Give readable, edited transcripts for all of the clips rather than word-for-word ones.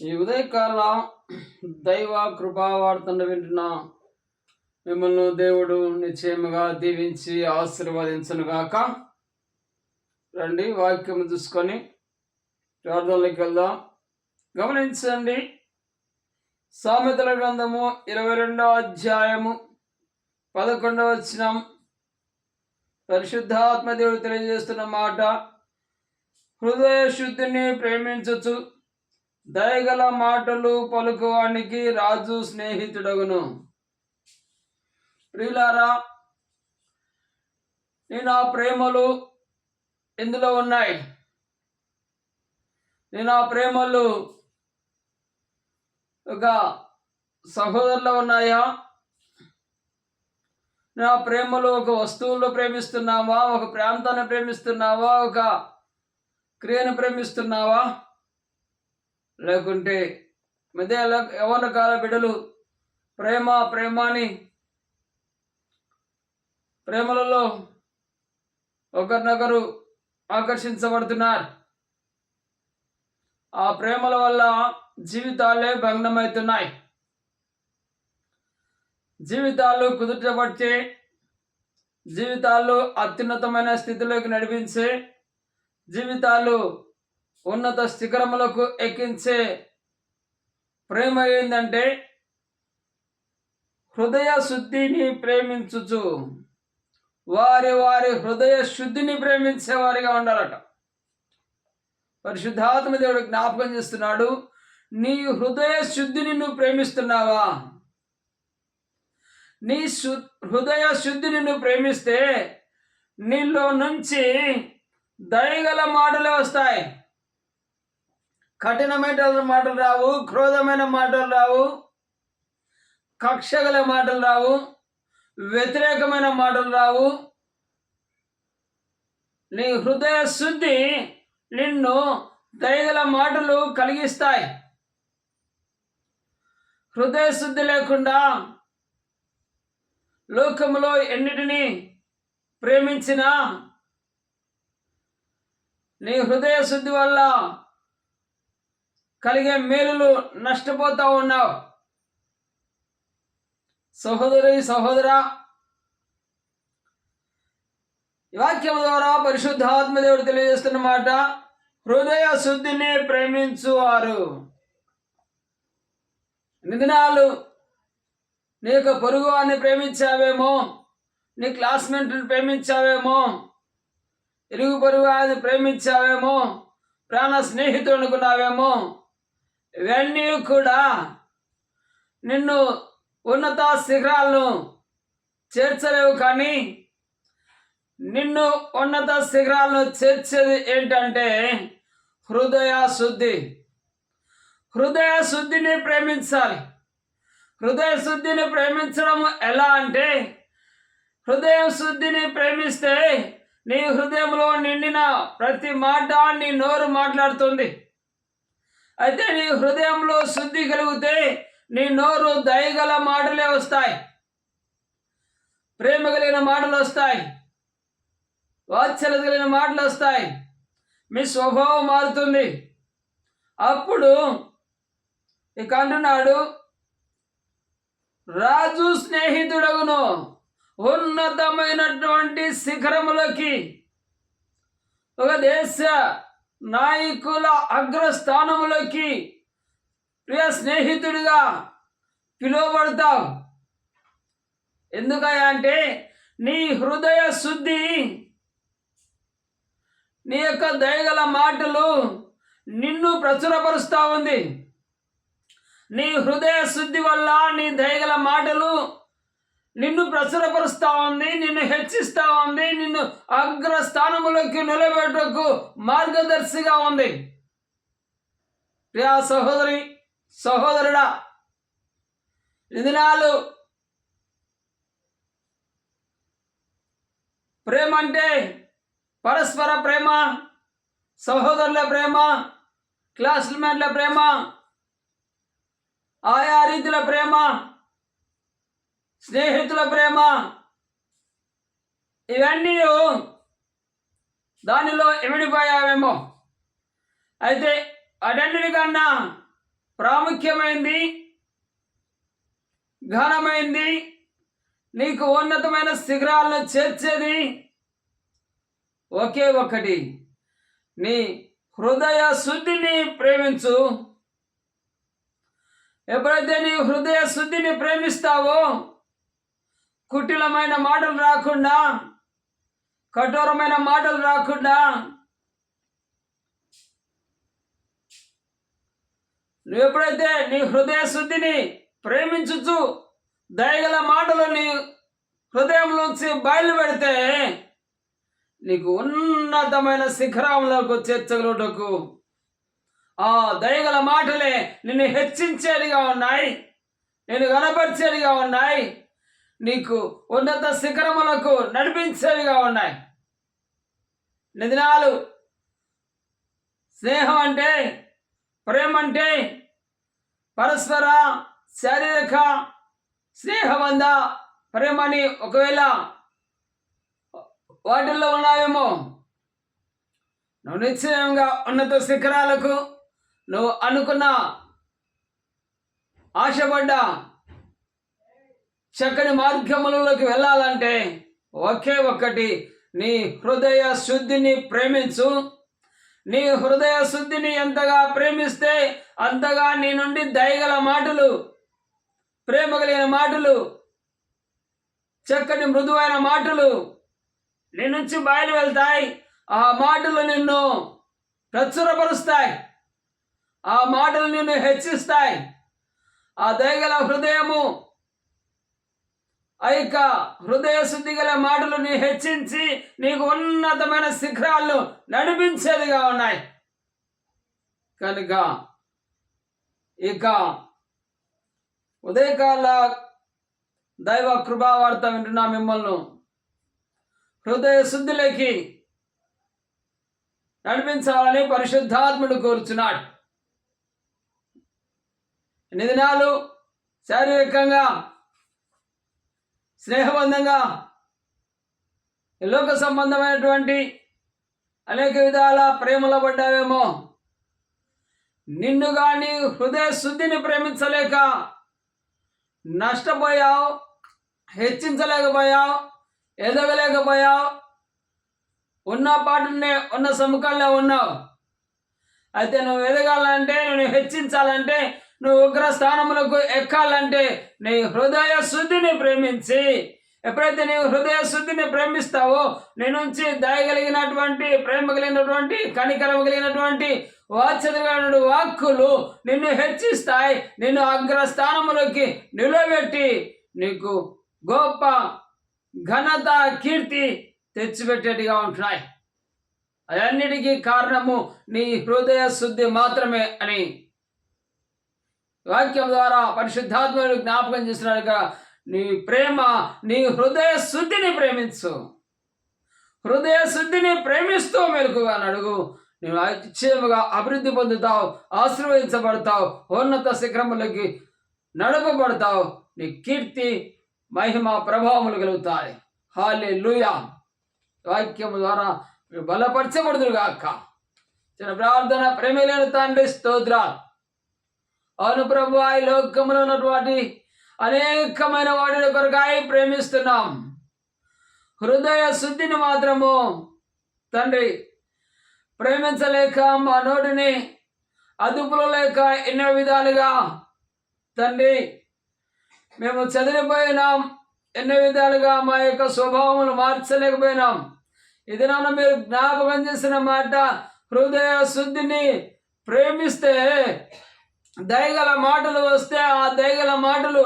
ఈ ఉదయకాల దైవ కృపావార్తను వింటున్న మిమ్మల్ని దేవుడు నిశ్చయముగా దీవించి ఆశీర్వదించనుగాక. రండి వాక్యము చూసుకొని ప్రార్థనలోకి వెళ్దాం. గమనించండి, సామెతల గ్రంథము 22వ అధ్యాయము 11వ వచనం. పరిశుద్ధాత్మ దేవుడు తెలియజేస్తున్న మాట: హృదయ శుద్ధిని ప్రేమించచ్చు, దయగల మాటలు పలుకువానికి రాజు స్నేహితుడగును. ప్రియులారా, నేను ఆ ప్రేమలు ఎందులో ఉన్నాయి? నేను ఆ ప్రేమలు ఒక సహోదరులో ఉన్నాయా? నా ప్రేమలు ఒక వస్తువుల్లో ప్రేమిస్తున్నావా? ఒక ప్రాంతాన్ని ప్రేమిస్తున్నావా? ఒక క్రియను ప్రేమిస్తున్నావా? లేకుంటే మధ్య యవ్వన కాల బిడ్డలు ప్రేమని ప్రేమలలో ఒకరినొకరు ఆకర్షించబడుతున్నారు. ఆ ప్రేమల వల్ల జీవితాలే భగ్నమవుతున్నాయి. జీవితాలు కుదుటపరిచే, జీవితాలు అత్యున్నతమైన స్థితిలోకి నడిపించే, జీవితాలు ఉన్నత శిఖరములకు ఎక్కించే ప్రేమ ఏంటంటే హృదయ శుద్ధిని ప్రేమించుచు, వారి హృదయ శుద్ధిని ప్రేమించేవారిగా ఉండాలట. పరిశుద్ధాత్మ దేవుడు జ్ఞాపకం చేస్తున్నాడు, నీ హృదయ శుద్ధిని నువ్వు ప్రేమిస్తున్నావా? నీ హృదయ శుద్ధిని నువ్వు ప్రేమిస్తే నీలో నుంచి దయగల మాటలు వస్తాయి. కఠినమైన మాటలు రావు, క్రోధమైన మాటలు రావు, కక్షగల మాటలు రావు, వ్యతిరేకమైన మాటలు రావు. నీ హృదయ శుద్ధి నిన్ను దయగల మాటలు కలిగిస్తాయి. హృదయ శుద్ధి లేకుండా లోకములో ఎన్నిటిని ప్రేమించినా నీ హృదయ శుద్ధి వల్ల కలిగే మేలులు నష్టపోతా ఉన్నావు. సహోదరా, ఈ వాక్యం ద్వారా పరిశుద్ధాత్మ దేవుడు తెలియజేస్తున్న మాట, హృదయ శుద్ధిని ప్రేమించువారు. నిదినాలు నీ యొక్క పొరుగు వారిని ప్రేమించావేమో, నీ క్లాస్మేట్ని ప్రేమించావేమో, ఇరుగు పొరుగు వారిని ప్రేమించావేమో, ప్రాణ స్నేహితుడు అనుకున్నావేమో. ఇవన్నీ కూడా నిన్ను ఉన్నత శిఖరాలను చేర్చలేవు. కానీ నిన్ను ఉన్నత శిఖరాలను చేర్చేది ఏంటంటే హృదయ శుద్ధి. హృదయ శుద్ధిని ప్రేమించాలి. హృదయ శుద్ధిని ప్రేమించడం ఎలా అంటే, హృదయ శుద్ధిని ప్రేమిస్తే నీ హృదయంలో నిండిన ప్రతి మాట నీ నోరు మాట్లాడుతుంది. అయితే నీ హృదయంలో శుద్ధి కలిగితే నీ నోరు దయగల మాటలే వస్తాయి, ప్రేమ కలిగిన మాటలు వస్తాయి, వాత్సల్యత కలిగిన మాటలు వస్తాయి. మీ స్వభావం మారుతుంది. అప్పుడు ఇక అంటున్నాడు, రాజు స్నేహితుడగును. ఉన్నతమైనటువంటి శిఖరములకి, ఒక దేశ నాయకుల అగ్రస్థానములకి ప్రియ స్నేహితుడిగా పిలువబడతావు. ఎందుకయ్యా అంటే నీ హృదయ శుద్ధి, నీ యొక్క దయగల మాటలు నిన్ను ప్రచురపరుస్తూ ఉంది. నీ హృదయ శుద్ధి వల్ల నీ దయగల మాటలు నిన్ను ప్రచురపరుస్తూ ఉంది, నిన్ను హెచ్చిస్తూ ఉంది, నిన్ను అగ్రస్థానములోకి నిలబెట్టకు మార్గదర్శిగా ఉంది. ప్రియా సహోదరుడా, ఈ దినాలు ప్రేమ అంటే పరస్పర ప్రేమ, సహోదరుల ప్రేమ, క్లాస్మేట్ల ప్రేమ, ఆయా రీతుల ప్రేమ, స్నేహితుల ప్రేమ, ఇవన్నీ దానిలో ఇమిడిపోయావేమో. అయితే అటన్నిటికన్నా ప్రాముఖ్యమైంది, ఘనమైంది, నీకు ఉన్నతమైన శిఖరాలను చేర్చేది ఒకే ఒకటి. నీ హృదయ శుద్ధిని ప్రేమించు. ఎప్పుడైతే నీ హృదయ శుద్ధిని ప్రేమిస్తావో, కుటిలమైన మాటలు రాకుండా, కఠోరమైన మాటలు రాకుండా, నువ్వు ఎప్పుడైతే నీ హృదయ శుద్ధిని ప్రేమించుచు దయగల మాటలు నీ హృదయంలోంచి బయలుపెడితే నీకు ఉన్నతమైన శిఖరంలోకి చేర్చగలుగుటకు ఆ దయగల మాటలే నిన్ను హెచ్చించేదిగా ఉన్నాయి, నేను కనపరిచేదిగా ఉన్నాయి, నీకు ఉన్నత శిఖరములకు నడిపించేవిగా ఉన్నాయి. నిదినాలు స్నేహం అంటే, ప్రేమ అంటే పరస్పర శారీరక స్నేహబంధ ప్రేమని ఒకవేళ వాటిల్లో ఉన్నావేమో, నువ్వు నిశ్చయంగా ఉన్నత శిఖరాలకు నువ్వు అనుకున్న ఆశపడ్డ చక్కని మార్గములలోకి వెళ్ళాలంటే ఒకే ఒక్కటి, నీ హృదయ శుద్ధిని ప్రేమించు. నీ హృదయ శుద్ధిని ఎంతగా ప్రేమిస్తే అంతగా నీ నుండి దయగల మాటలు, ప్రేమ కలిగిన మాటలు, చక్కని మృదువైన మాటలు నీ నుంచి బయలు వెళ్తాయి. ఆ మాటలు నిన్ను ప్రచురపరుస్తాయి, ఆ మాటలు నిన్ను హెచ్చిస్తాయి. ఆ దయగల హృదయము, ఆ యొక్క హృదయ శుద్ధి గల మాటలు నీ హెచ్చించి నీకు ఉన్నతమైన శిఖరాలను నడిపించేదిగా ఉన్నాయి. కనుక ఇక ఉదయకాల దైవ కృపావార్త వింటున్నా మిమ్మల్ని హృదయ శుద్ధిలోకి నడిపించాలని పరిశుద్ధాత్ముడు కోరుచున్నాడు. ఎన్ని దినాలు శారీరకంగా స్నేహబంధంగా లోక సంబంధమైనటువంటి అనేక విధాల ప్రేమలో పడ్డావేమో, నిన్ను కానీ హృదయ శుద్ధిని ప్రేమించలేక నష్టపోయావు, హెచ్చించలేకపోయావు, ఎదగలేకపోయావు, ఉన్న పాటనే ఉన్న సముఖంలో ఉన్నావు. అయితే నువ్వు ఎదగాలంటే, నువ్వు హెచ్చించాలంటే, నువ్వు ఉగ్ర స్థానములకు ఎక్కాలంటే నీ హృదయ శుద్ధిని ప్రేమించి, ఎప్పుడైతే నీవు హృదయ శుద్ధిని ప్రేమిస్తావో నీ నుంచి దయగలిగినటువంటి, ప్రేమ కలిగినటువంటి, కనికరం కలిగినటువంటి, వాత్సల్యమైన వాక్కులు నిన్ను హెచ్చిస్తాయి. నిన్ను అగ్రస్థానములోకి నిలబెట్టి నీకు గొప్ప ఘనత, కీర్తి తెచ్చిపెట్టేటిగా ఉంటున్నాయి. అన్నిటికీ కారణము నీ హృదయ శుద్ధి మాత్రమే అని వాక్యం ద్వారా పరిశుద్ధాత్ముడు జ్ఞాపకం చేస్తున్నాడు. నీ ప్రేమ, నీ హృదయ శుద్ధిని ప్రేమించు. హృదయ శుద్ధిని ప్రేమిస్తూ మెలకుగా నడుగు. నువ్వు నిశ్చయముగా అభివృద్ధి పొందుతావు, ఆశీర్వదించబడతావు, ఉన్నత శిఖరములకి నడపబడతావు. నీ కీర్తి, మహిమ, ప్రభావములు కలుగుతాయి. హల్లెలూయా. వాక్యము ద్వారా మీరు బలపరచబడుదురుగాక. చిన్న ప్రార్థన. ప్రేమలేని తండ్రి స్తోత్రాలు. అవును ప్రభు, ఈ లోకంలో ఉన్నటువంటి అనేకమైన వాటిని కొరకాయి ప్రేమిస్తున్నాం. హృదయ శుద్ధిని మాత్రము తండ్రి ప్రేమించలేక మా నోటిని అదుపులో లేక ఎన్నో విధాలుగా తండ్రి మేము చెదిరిపోయినాం. ఎన్నో విధాలుగా మా యొక్క స్వభావములు మార్చలేకపోయినాం. ఇది నన్ను మీరు జ్ఞాపకం చేసిన మాట, హృదయ శుద్ధిని ప్రేమిస్తే దయగల మాటలు వస్తే ఆ దయగల మాటలు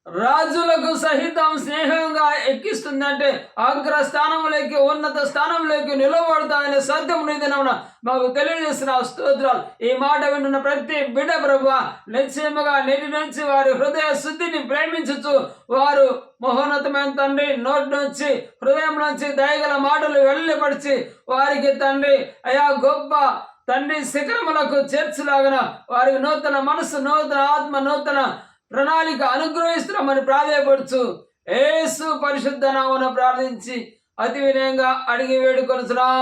రాజులకు సహితం స్నేహంగా ఎక్కిస్తుందంటే అగ్రస్థానంలోకి, ఉన్నత స్థానంలోకి నిలబడతాయనే సత్యం నిధినమున మాకు తెలియజేసిన స్తోత్రాలు. ఈ మాట వింటున్న ప్రతి బిడ్డ ప్రభువా, నిశ్చయముగా నేటి నుంచి వారి హృదయ శుద్ధిని ప్రేమించుచు వారు మహోన్నతమైన తండ్రి నోటి నుంచి, హృదయం నుంచి దయగల మాటలు వెళ్ళిపడిచి వారికి తండ్రి అయా గొప్ప తండ్రి శిఖరములకు చేర్చులాగన వారికి నూతన మనసు, నూతన ఆత్మ, నూతన ప్రణాళిక అనుగ్రహిస్తున్నామని ప్రాధేయపడుచు యేసు పరిశుద్ధ నామమున ప్రార్థించి అతి వినయంగా అడిగి వేడుకొనుచున్నాం.